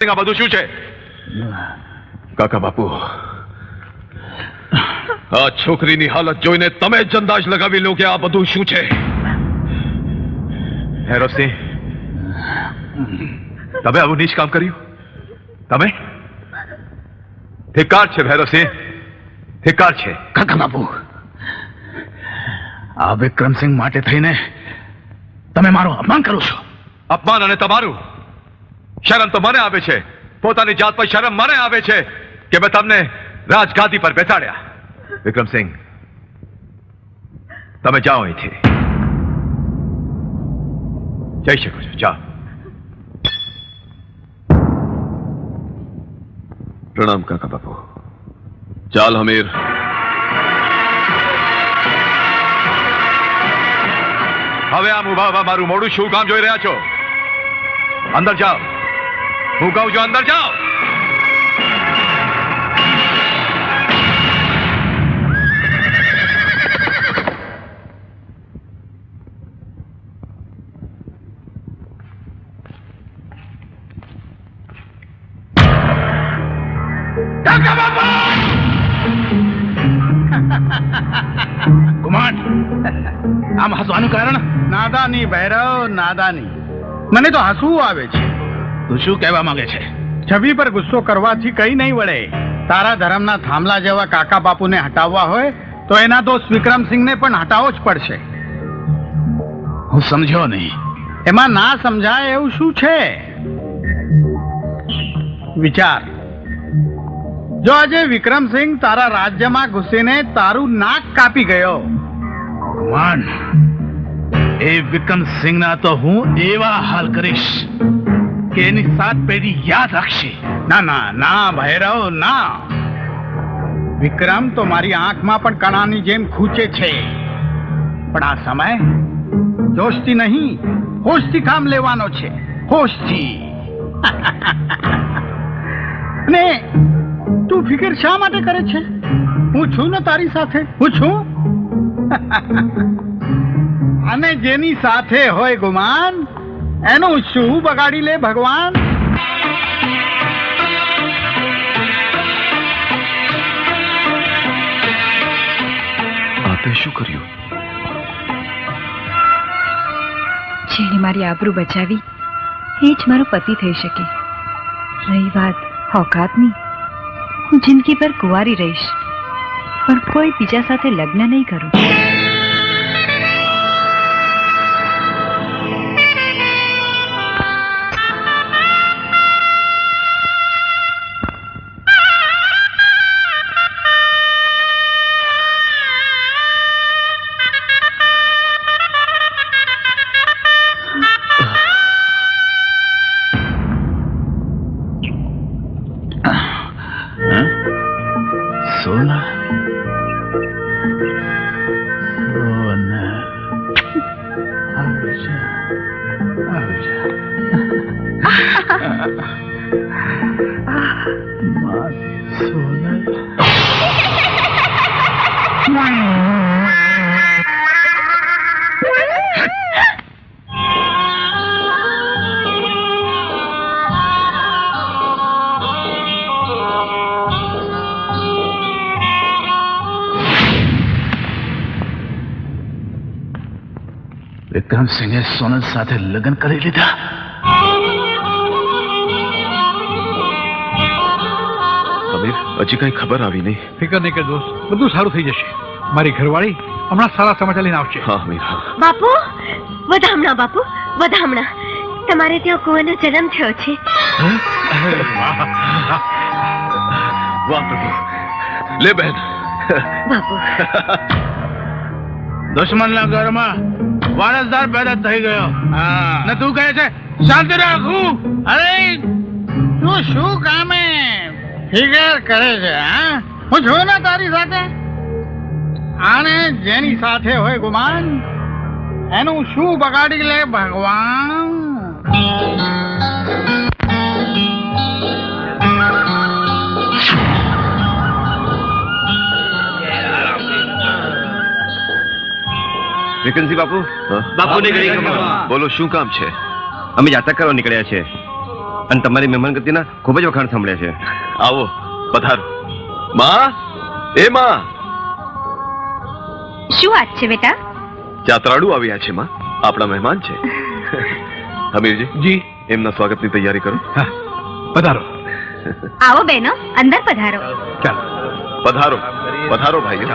આ બધું શું છે? કાકા બાપુ, આ છોકરીની હાલત જોઈને તમે જ અંદાજ લગાવી લો કે આ બધું શું છે. ભૈરવસિંહ, તમે આવું નીચ કામ કર્યું? તમે? ધિક્કાર છે ભૈરવસિંહ, ધિક્કાર છે. કાકા બાપુ, આ વિક્રમસિંહ માટે થઈને તમે મારું અપમાન કરો છો. અપમાન અને તમારું? શરમ તો મને આવે છે, પોતાની જાત પર શરમ મને આવે છે કે મેં તમને રાજગાદી પર બેસાડ્યા. વિક્રમસિંહ, તમે જાઓ અહીંથી, જઈ શકો છો, જાઓ. પ્રણામ કાકા બાપુ. ચાલ હમીર. હવે આમ ઉભા ઉભા મારું મોડું શું કામ જોઈ રહ્યા છો? અંદર જાઓ, હું કહું છું અંદર જાઓ. ગુમાન, આમ હસવાનું કારણ? નાદાની ભૈરવ, નાદાની. મને તો હસવું આવે છે. તું શું કહેવા માંગે છે? છબી પર ગુસ્સો કરવાથી કઈ નહીં વળે. તારા ધર્મના થાંભલા જેવા કાકા બાપુને હટાવવા હોય તો એના દોસ્ત વિક્રમસિંહને પણ હટાવવો જ પડશે. હું સમજ્યો નહીં. એમાં ના સમજાય એવું શું છે? વિચાર. જો આજે વિક્રમસિંહ તારા રાજ્યમાં ઘૂસીને તારું નાક કાપી ગયો, ગુમાન, એ વિક્રમસિંહના તો હું એવા હાલ કરીશ કે એની 7 પેઢી યાદ રાખશે. ના ના ના ભૈરવ, ના. વિક્રમ તો મારી આંખમાં પણ કણાની જેમ ખૂંચે છે, પણ આ સમય જોશથી નહીં, હોશથી કામ લેવાનો છે, હોશથી. ને તું ફિકર શા માટે કરે છે? હું છું ને તારી સાથે, હું છું. અને જેની સાથે હોય ગુમાન, એનું શું બગાડી લે ભગવાન? આપે શું કર્યું? જેણે મારી આબરૂ બચાવી એ જ મારો પતિ થઈ શકે. રહી વાત હકાતની, હું જિંદગીભર કુંવારી રહીશ, પણ કોઈ બીજા સાથે લગ્ન નહીં કરું. સોના, વિક્રમસિંહે સોનલ સાથે લગ્ન કરી લીધા. હમીર, હજી કઈ ખબર આવી નહીં. ફિકર નહીં કર દોસ્ત, બધું સારું થઈ જશે. મારી ઘરવાળી હમણાં સારા સમાચાર લઈને આવશે. હા હમીર, હા. બાપુ, વધામણા બાપુ, વધામણા. તમારે ત્યાં કુંવરનો જન્મ થયો છે. વાહ પ્રભુ. લે બહેન. બાપુ, દુશ્મનના ઘરમાં વારસદાર પેદા થઈ ગયો. ને તું કહે છે શાંતિ રાખું? અરે તું શું કામે ફિકર કરે છે? હા, હું છું ને તારી સાથે. આને જેની સાથે હોય ગુમાન, એનું શું બગાડી લે ભગવાન? વિક્રમસિંહ બાપુ, બાપુને ઘણી ખબર. બોલો, શું કામ છે? અમે જાતક કરવા નીકળ્યા છે. અને તમારી મહેમાનગતિના ખૂબ જ વખાણ સાંભળ્યા છે. આવો પધારો. માં, એ માં, શું વાત છે બેટા? જાત્રાળુ આવ્યા છે માં, આપણા મહેમાન છે. હમીરજી જી. એમના સ્વાગતની તૈયારી કરો. હા, પધારો. આવો બહેનો, અંદર પધારો. ચાલો. પધારો પધારો ભાઈઓ.